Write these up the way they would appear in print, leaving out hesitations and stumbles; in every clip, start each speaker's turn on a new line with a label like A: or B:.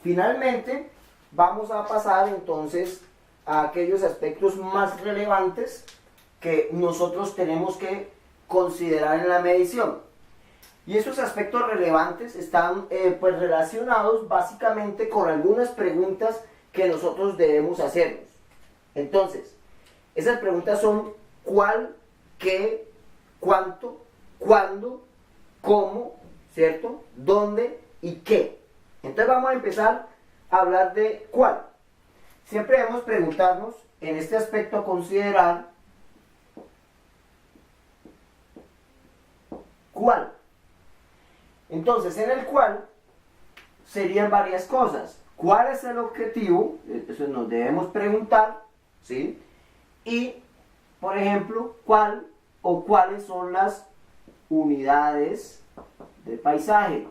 A: Finalmente, vamos a pasar entonces a aquellos aspectos más relevantes que nosotros tenemos que considerar en la medición. Y esos aspectos relevantes están pues relacionados básicamente con algunas preguntas que nosotros debemos hacernos. Entonces, esas preguntas son ¿cuál, qué, cuánto, cuándo, cómo, ¿cierto? ¿Dónde y qué? Entonces vamos a empezar a hablar de cuál. Siempre debemos preguntarnos en este aspecto a considerar ¿cuál? Entonces, en el cual serían varias cosas. ¿Cuál es el objetivo? Eso nos debemos preguntar, ¿sí? Y, por ejemplo, ¿cuál o cuáles son las unidades de paisaje?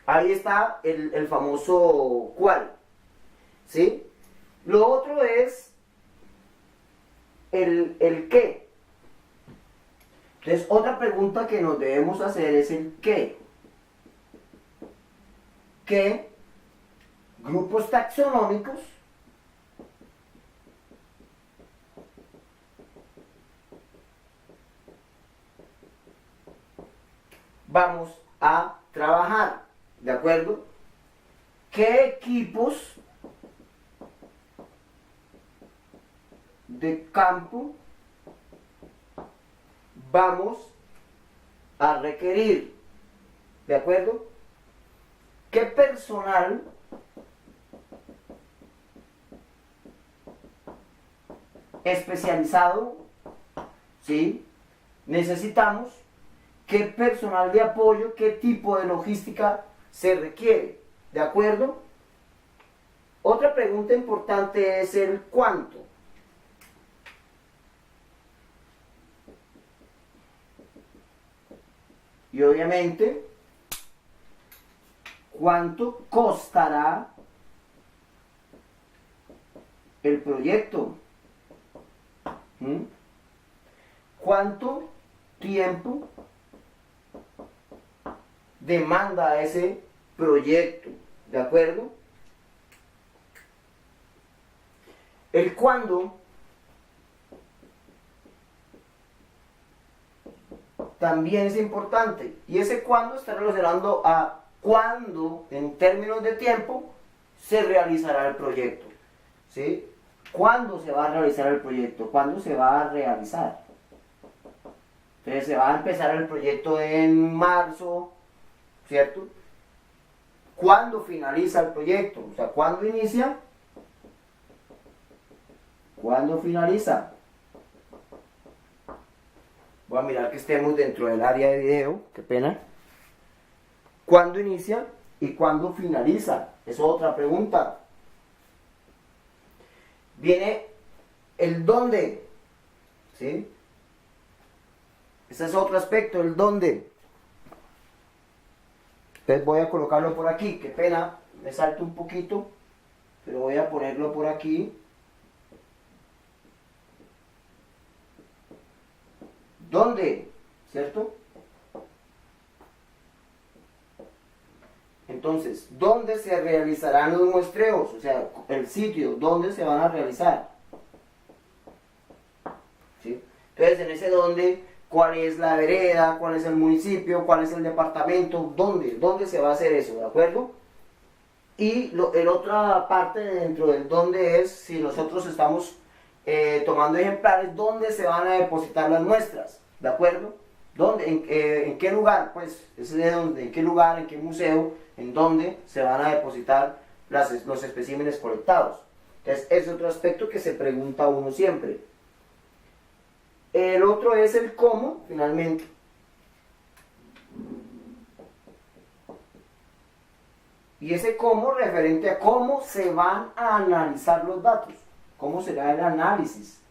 A: Ahí está el famoso cuál, ¿sí? Lo otro es el qué. Entonces, otra pregunta que nos debemos hacer es el qué. ¿Qué grupos taxonómicos vamos a trabajar? ¿De acuerdo? ¿Qué equipos de campo vamos a requerir? ¿De acuerdo? ¿Qué personal especializado, ¿sí?, necesitamos? ¿Qué personal de apoyo, qué tipo de logística se requiere? ¿De acuerdo? Otra pregunta importante es el cuánto. Y obviamente, ¿cuánto costará el proyecto? ¿Cuánto tiempo demanda ese proyecto? ¿De acuerdo? El cuándo también es importante, y ese cuándo está relacionado a cuándo, en términos de tiempo, se realizará el proyecto, ¿sí? ¿Cuándo se va a realizar el proyecto? ¿Cuándo se va a realizar? Entonces se va a empezar el proyecto en marzo, ¿cierto? ¿Cuándo finaliza el proyecto? O sea, ¿cuándo inicia? ¿Cuándo finaliza? Voy a mirar que estemos dentro del área de video, qué pena. ¿Cuándo inicia y cuándo finaliza? Es otra pregunta. Viene el dónde, ¿sí? Ese es otro aspecto, el dónde. Entonces voy a colocarlo por aquí, qué pena, me salto un poquito, pero voy a ponerlo por aquí. ¿Dónde? ¿Cierto? Entonces, ¿dónde se realizarán los muestreos? O sea, el sitio, ¿dónde se van a realizar? ¿Sí? Entonces, en ese dónde, ¿cuál es la vereda? ¿Cuál es el municipio? ¿Cuál es el departamento? ¿Dónde se va a hacer eso? ¿De acuerdo? Y el otra parte dentro del dónde es, si nosotros estamos tomando ejemplares, ¿dónde se van a depositar las muestras? ¿De acuerdo? ¿Dónde? ¿En qué lugar? Pues, ese de dónde, ¿en qué lugar? ¿En qué museo? ¿En dónde se van a depositar los especímenes colectados? Entonces, es otro aspecto que se pregunta uno siempre. El otro es el cómo, finalmente. Y ese cómo referente a cómo se van a analizar los datos. ¿Cómo será el análisis?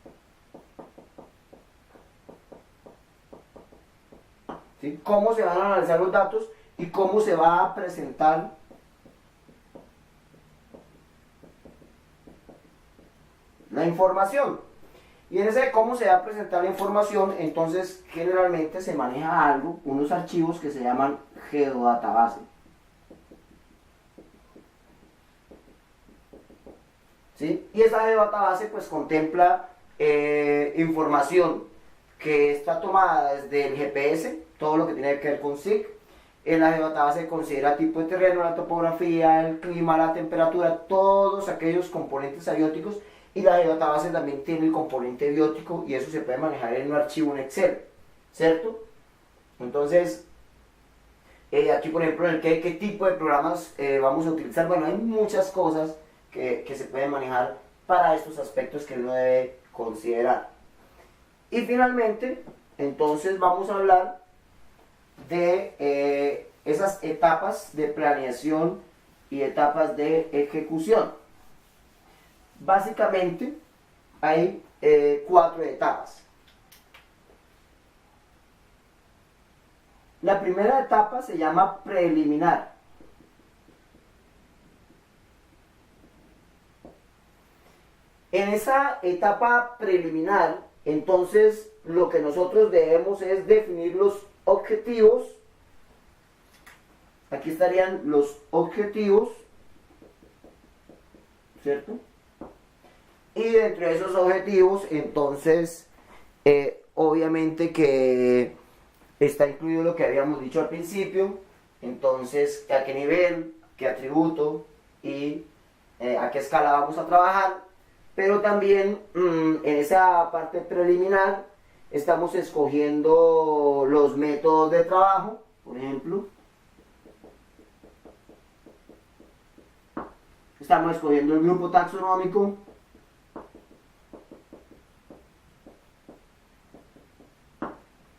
A: ¿Sí? ¿Cómo se van a analizar los datos y cómo se va a presentar la información? Y en ese de cómo se va a presentar la información, entonces generalmente se maneja algo, unos archivos que se llaman geodatabase. ¿Sí? Y esa geodatabase pues contempla información que está tomada desde el GPS, todo lo que tiene que ver con SIG. En la geodatabase considera tipo de terreno, la topografía, el clima, la temperatura, todos aquellos componentes abióticos. Y la geodatabase también tiene el componente biótico y eso se puede manejar en un archivo en Excel, ¿cierto? Entonces, aquí por ejemplo, en el qué tipo de programas vamos a utilizar. Bueno, hay muchas cosas que se pueden manejar para estos aspectos que uno debe considerar. Y finalmente, entonces vamos a hablar de esas etapas de planeación y etapas de ejecución. Básicamente hay 4 etapas. La primera etapa se llama preliminar. En esa etapa preliminar, entonces lo que nosotros debemos es definir los objetivos. Aquí estarían los objetivos, ¿cierto? Y dentro de esos objetivos, entonces, obviamente que está incluido lo que habíamos dicho al principio. Entonces, a qué nivel, qué atributo y a qué escala vamos a trabajar. Pero también en esa parte preliminar estamos escogiendo los métodos de trabajo, por ejemplo. Estamos escogiendo el grupo taxonómico.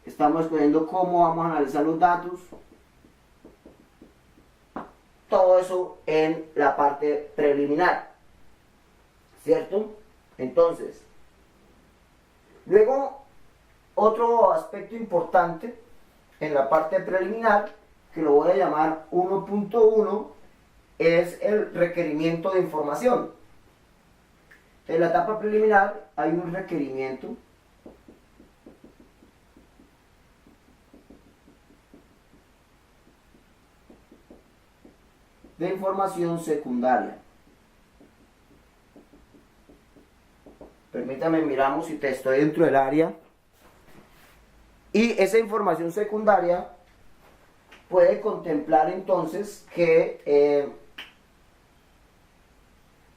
A: Estamos escogiendo cómo vamos a analizar los datos. Todo eso en la parte preliminar, ¿cierto? Entonces, luego otro aspecto importante en la parte preliminar, que lo voy a llamar 1.1, es el requerimiento de información. En la etapa preliminar hay un requerimiento de información secundaria. Permítame, miramos si te estoy dentro del área. Y esa información secundaria puede contemplar entonces que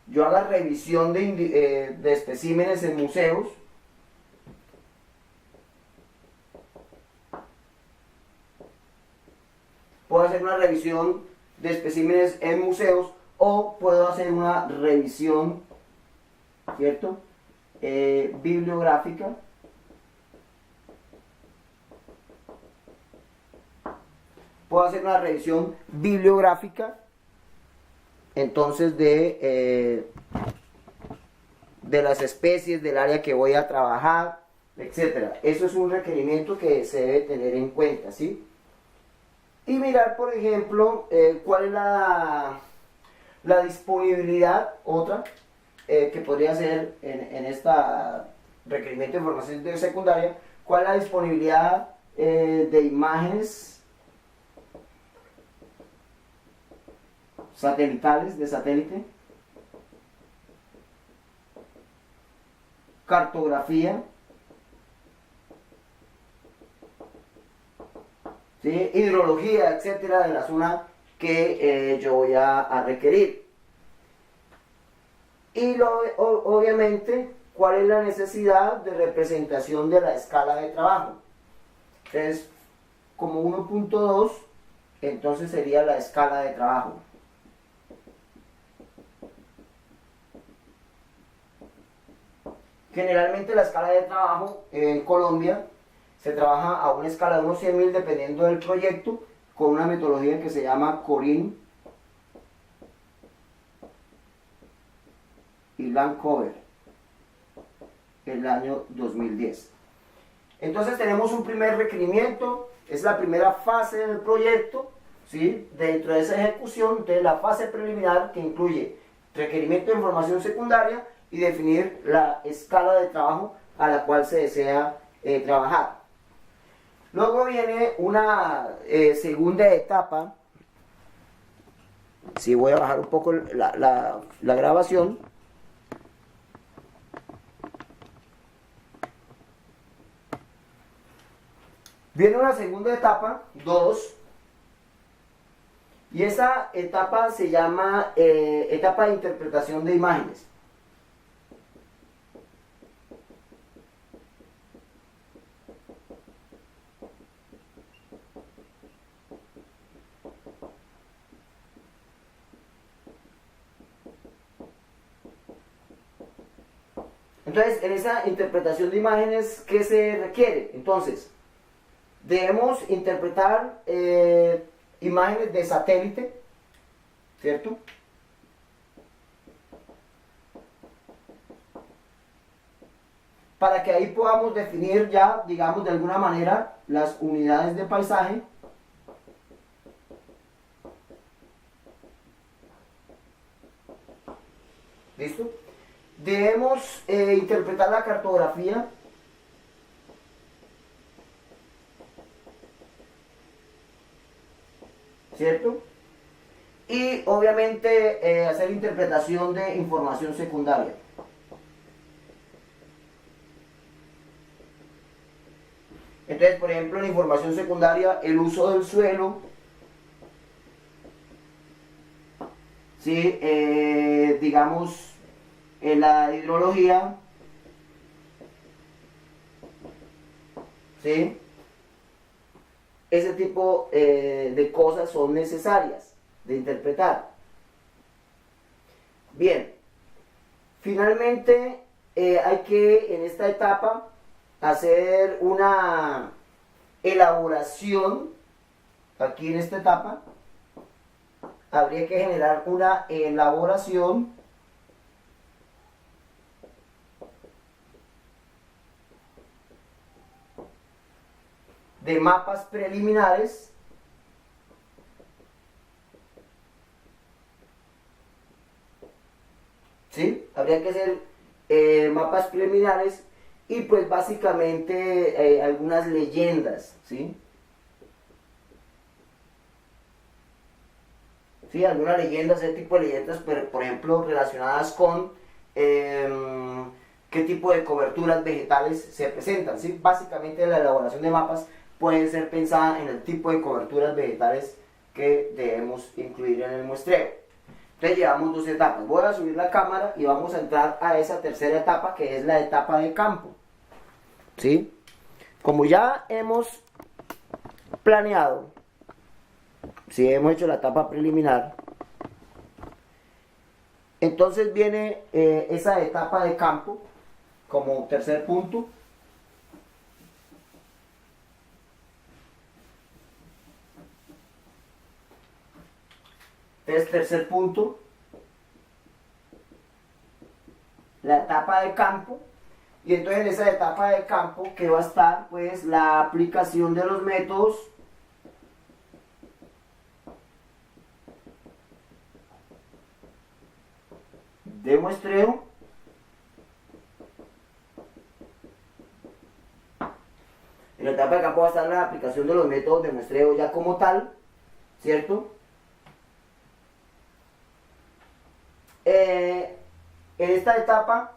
A: yo haga revisión de especímenes en museos. Puedo hacer una revisión de especímenes en museos o puedo hacer una revisión, ¿cierto? Bibliográfica. Puedo hacer una revisión bibliográfica entonces de las especies, del área que voy a trabajar, etcétera. Eso es un requerimiento que se debe tener en cuenta, ¿sí? Y mirar, por ejemplo, cuál es la disponibilidad, otra, que podría ser en esta requerimiento de información secundaria, cuál es la disponibilidad de imágenes satelitales, de satélite, cartografía, ¿sí? Hidrología, etcétera, de la zona que yo voy a requerir. Y obviamente, ¿cuál es la necesidad de representación de la escala de trabajo? Entonces, como 1.2, entonces sería la escala de trabajo. Generalmente la escala de trabajo en Colombia se trabaja a una escala de unos 100.000 dependiendo del proyecto, con una metodología que se llama CORIN y Landcover, el año 2010. Entonces tenemos un primer requerimiento, es la primera fase del proyecto, ¿sí? Dentro de esa ejecución, entonces la fase preliminar que incluye requerimiento de información secundaria y definir la escala de trabajo a la cual se desea trabajar. Luego viene una segunda etapa. Si voy a bajar un poco la grabación. Viene una segunda etapa, 2, y esa etapa se llama etapa de interpretación de imágenes. Entonces, en esa interpretación de imágenes, ¿qué se requiere? Entonces, debemos interpretar imágenes de satélite, ¿cierto? Para que ahí podamos definir ya, digamos, de alguna manera, las unidades de paisaje. ¿Listo? Debemos interpretar la cartografía. ¿Cierto? Y obviamente hacer interpretación de información secundaria. Entonces, por ejemplo, en información secundaria, el uso del suelo, ¿sí? Digamos, en la hidrología, ¿sí? Ese tipo de cosas son necesarias de interpretar. Bien, finalmente hay que en esta etapa hacer una elaboración. Aquí en esta etapa habría que generar una elaboración de mapas preliminares ¿sí? Habría que hacer mapas preliminares y pues básicamente algunas leyendas, ¿sí? Sí, algunas leyendas, ese tipo de leyendas, pero, por ejemplo, relacionadas con qué tipo de coberturas vegetales se presentan, ¿sí? Básicamente la elaboración de mapas puede ser pensada en el tipo de coberturas vegetales que debemos incluir en el muestreo. Entonces llevamos dos etapas. Voy a subir la cámara y vamos a entrar a esa tercera etapa, que es la etapa de campo, ¿sí? Como ya hemos planeado, si hemos hecho la etapa preliminar, entonces viene esa etapa de campo como tercer punto. Entonces, tercer punto, la etapa de campo. Y entonces en esa etapa de campo que va a estar pues la aplicación de los métodos de muestreo, en la etapa de campo va a estar la aplicación de los métodos de muestreo ya como tal, ¿cierto? En esta etapa,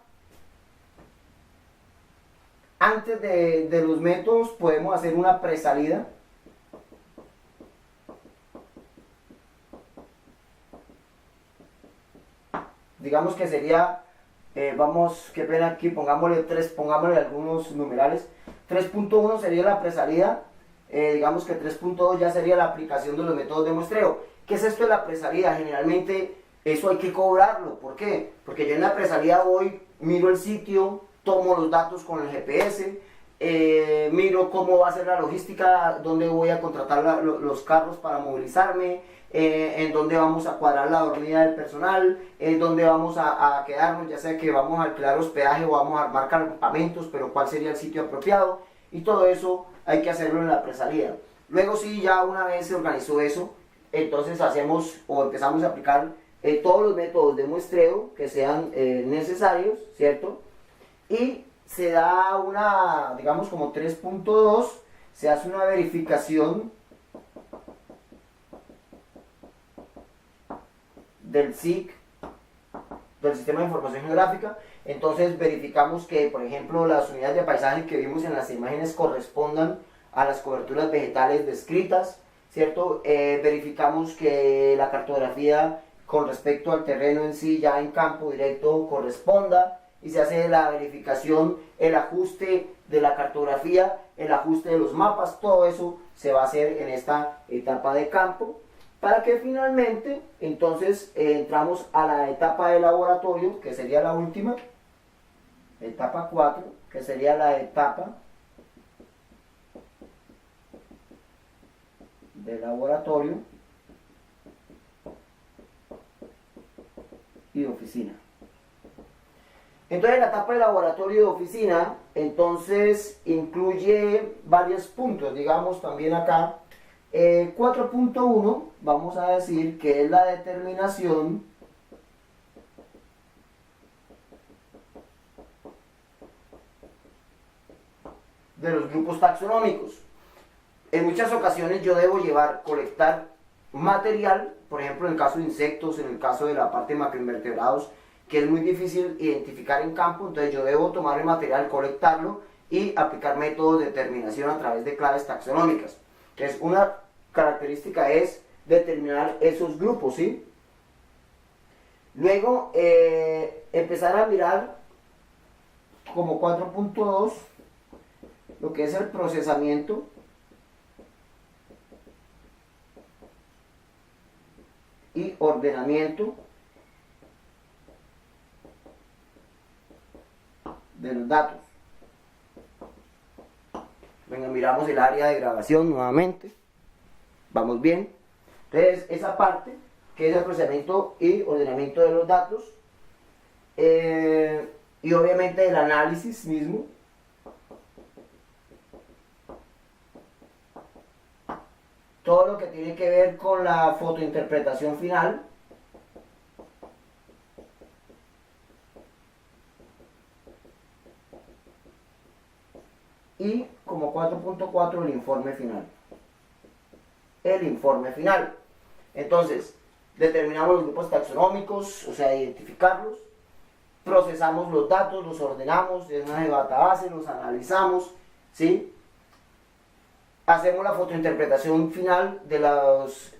A: antes de los métodos, podemos hacer una presalida. Digamos que sería, qué pena aquí, pongámosle algunos numerales. 3.1 sería la presalida, digamos que 3.2 ya sería la aplicación de los métodos de muestreo. ¿Qué es esto de la presalida? Generalmente eso hay que cobrarlo. ¿Por qué? Porque yo en la presalida voy, miro el sitio, tomo los datos con el GPS, miro cómo va a ser la logística, dónde voy a contratar los carros para movilizarme, en dónde vamos a cuadrar la dormida del personal, en dónde vamos a quedarnos, ya sea que vamos a alquilar hospedaje o vamos a armar campamentos, pero cuál sería el sitio apropiado, y todo eso hay que hacerlo en la presalida. Luego sí, ya una vez se organizó eso, entonces hacemos o empezamos a aplicar todos los métodos de muestreo que sean necesarios, ¿cierto? Y se da una, digamos como 3.2, se hace una verificación del SIG, del Sistema de Información Geográfica. Entonces verificamos que, por ejemplo, las unidades de paisaje que vimos en las imágenes correspondan a las coberturas vegetales descritas, ¿cierto? Verificamos que la cartografía con respecto al terreno en sí, ya en campo directo, corresponda, y se hace la verificación, el ajuste de la cartografía, el ajuste de los mapas, todo eso se va a hacer en esta etapa de campo, para que finalmente entonces entramos a la etapa de laboratorio, que sería la última, etapa 4, que sería la etapa de laboratorio y oficina. Entonces la etapa de laboratorio y oficina entonces incluye varios puntos, digamos también acá 4.1 vamos a decir que es la determinación de los grupos taxonómicos. En muchas ocasiones yo debo colectar material, por ejemplo en el caso de insectos, en el caso de la parte de macroinvertebrados, que es muy difícil identificar en campo, entonces yo debo tomar el material, colectarlo y aplicar métodos de determinación a través de claves taxonómicas. Entonces una característica es determinar esos grupos, ¿sí? Luego empezar a mirar como 4.2 lo que es el procesamiento y ordenamiento de los datos. Venga, miramos el área de grabación nuevamente. Vamos bien. Entonces, esa parte, que es el procesamiento y ordenamiento de los datos, y obviamente el análisis mismo. Todo lo que tiene que ver con la fotointerpretación final. Y como 4.4 el informe final. El informe final. Entonces, determinamos los grupos taxonómicos, o sea, identificarlos, procesamos los datos, los ordenamos en una database, los analizamos, ¿sí? Hacemos la fotointerpretación final de los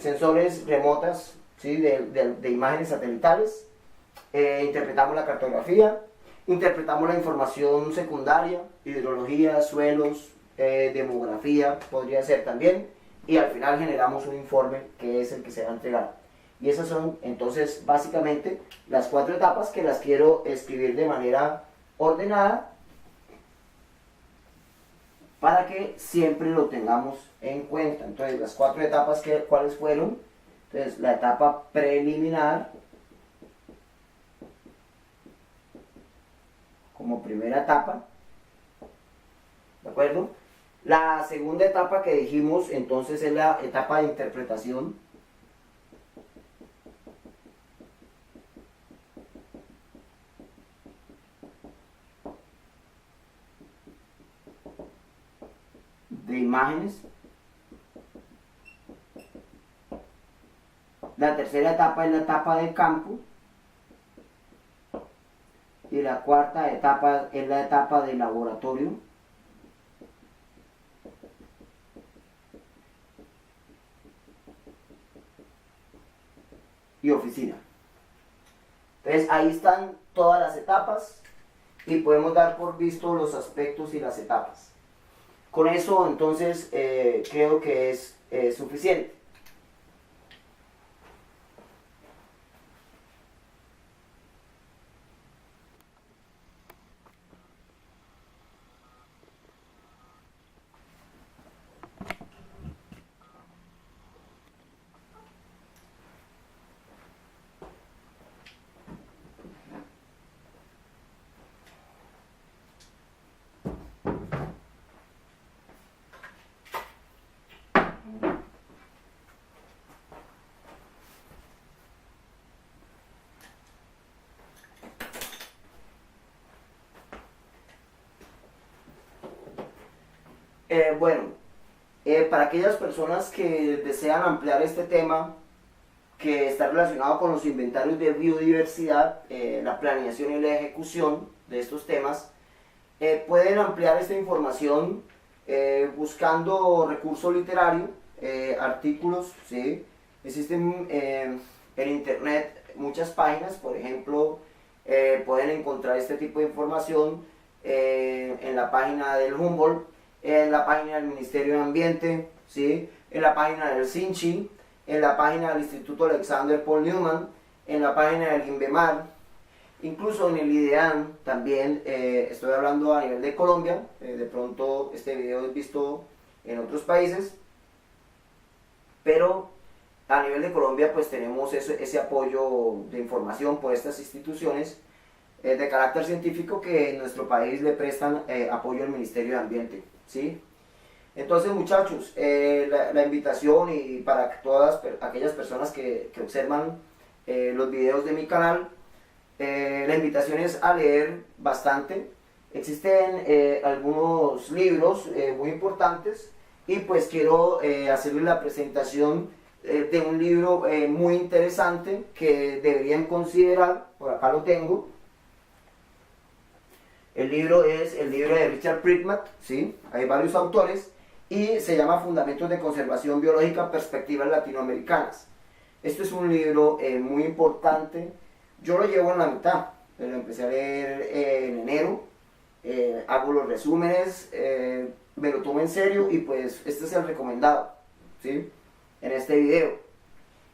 A: sensores remotas, ¿sí? de imágenes satelitales, interpretamos la cartografía, interpretamos la información secundaria, hidrología, suelos, demografía, podría ser también, y al final generamos un informe que es el que se va a entregar. Y esas son entonces básicamente las 4 etapas que las quiero escribir de manera ordenada para que siempre lo tengamos en cuenta. Entonces las 4 etapas, ¿cuáles fueron? Entonces la etapa preliminar, como primera etapa, ¿de acuerdo? La segunda etapa que dijimos entonces es la etapa de interpretación. De imágenes. La tercera etapa es la etapa de campo. Y la cuarta etapa es la etapa de laboratorio. Y oficina. Entonces ahí están todas las etapas y podemos dar por visto los aspectos y las etapas. Con eso entonces creo que es suficiente. Bueno, para aquellas personas que desean ampliar este tema, que está relacionado con los inventarios de biodiversidad, la planeación y la ejecución de estos temas, pueden ampliar esta información buscando recurso literario, artículos, ¿sí? Existen en internet muchas páginas, por ejemplo, pueden encontrar este tipo de información en la página del Humboldt, en la página del Ministerio de Ambiente, ¿sí? En la página del SINCHI, en la página del Instituto Alexander Paul Newman, en la página del INVEMAR, incluso en el IDEAN también. Estoy hablando a nivel de Colombia, de pronto este video es visto en otros países, pero a nivel de Colombia pues tenemos ese apoyo de información por estas instituciones de carácter científico que en nuestro país le prestan apoyo al Ministerio de Ambiente, ¿sí? Entonces, muchachos, la invitación, y para todas aquellas personas que observan los videos de mi canal, la invitación es a leer bastante. Existen algunos libros muy importantes, y pues quiero hacerles la presentación de un libro muy interesante que deberían considerar. Por acá lo tengo. El libro es el libro de Richard Prickman, ¿sí? Hay varios autores, y se llama Fundamentos de Conservación Biológica, Perspectivas Latinoamericanas. Esto es un libro muy importante. Yo lo llevo en la mitad, lo empecé a leer en enero, hago los resúmenes, me lo tomo en serio, y pues este es el recomendado, ¿sí? En este video.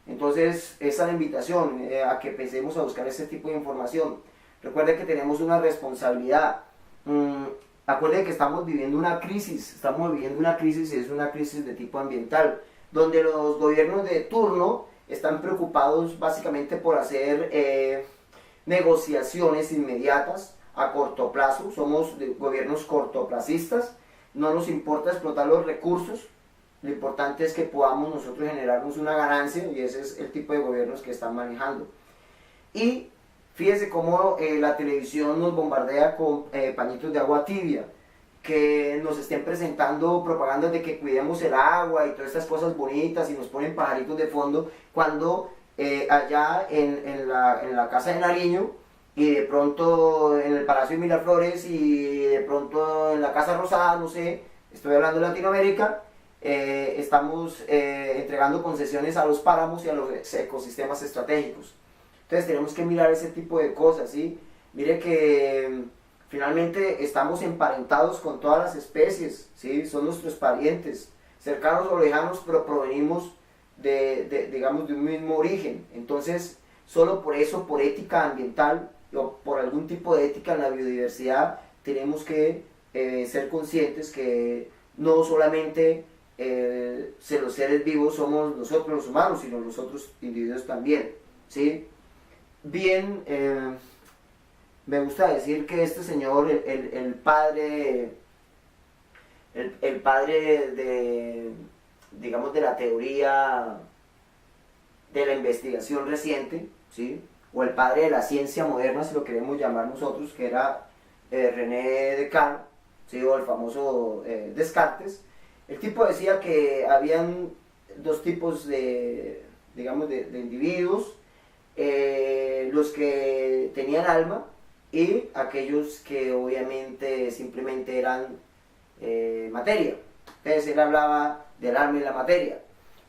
A: Entonces, esa es la invitación a que empecemos a buscar ese tipo de información. Recuerden que tenemos una responsabilidad. Acuérdense que estamos viviendo una crisis, y es una crisis de tipo ambiental, donde los gobiernos de turno están preocupados básicamente por hacer negociaciones inmediatas a corto plazo. Somos gobiernos cortoplacistas, no nos importa explotar los recursos, lo importante es que podamos nosotros generarnos una ganancia, y ese es el tipo de gobiernos que están manejando. Y fíjense cómo la televisión nos bombardea con pañitos de agua tibia, que nos estén presentando propagandas de que cuidemos el agua y todas estas cosas bonitas, y nos ponen pajaritos de fondo, cuando allá en la casa de Nariño, y de pronto en el Palacio de Miraflores, y de pronto en la Casa Rosada, no sé, estoy hablando de Latinoamérica, estamos entregando concesiones a los páramos y a los ecosistemas estratégicos. Entonces tenemos que mirar ese tipo de cosas, ¿sí? Mire que finalmente estamos emparentados con todas las especies, ¿sí? Son nuestros parientes, cercanos o lejanos, pero provenimos digamos, de un mismo origen. Entonces, solo por eso, por ética ambiental o por algún tipo de ética en la biodiversidad, tenemos que ser conscientes que no solamente los seres vivos somos nosotros los humanos, sino los otros individuos también, ¿sí? Bien, me gusta decir que este señor, el padre de, digamos, de la teoría de la investigación reciente, ¿sí? O el padre de la ciencia moderna, si lo queremos llamar nosotros, que era René Descartes, ¿sí? O el famoso Descartes. El tipo decía que habían dos tipos de, digamos, de individuos: los que tenían alma, y aquellos que obviamente simplemente eran materia. Entonces él hablaba del alma y la materia,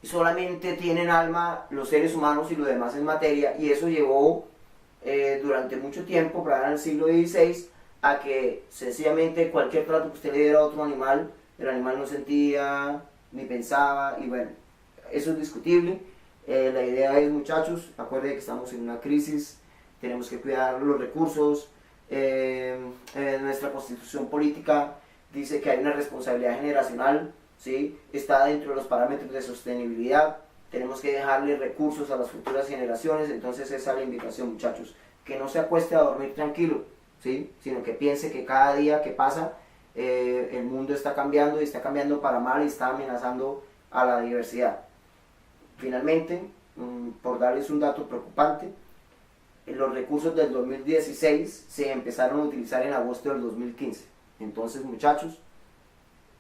A: y solamente tienen alma los seres humanos y lo demás es materia, y eso llevó durante mucho tiempo, para el siglo XVI, a que sencillamente cualquier trato que usted le diera a otro animal, el animal no sentía ni pensaba, y bueno, eso es discutible. La idea es, muchachos, acuérdense que estamos en una crisis, tenemos que cuidar los recursos. Nuestra constitución política dice que hay una responsabilidad generacional, ¿sí? Está dentro de los parámetros de sostenibilidad, tenemos que dejarle recursos a las futuras generaciones. Entonces esa es la invitación, muchachos, que no se acueste a dormir tranquilo, ¿sí? Sino que piense que cada día que pasa el mundo está cambiando, y está cambiando para mal, y está amenazando a la diversidad. Finalmente, por darles un dato preocupante, los recursos del 2016 se empezaron a utilizar en agosto del 2015. Entonces, muchachos,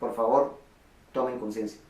A: por favor, tomen conciencia.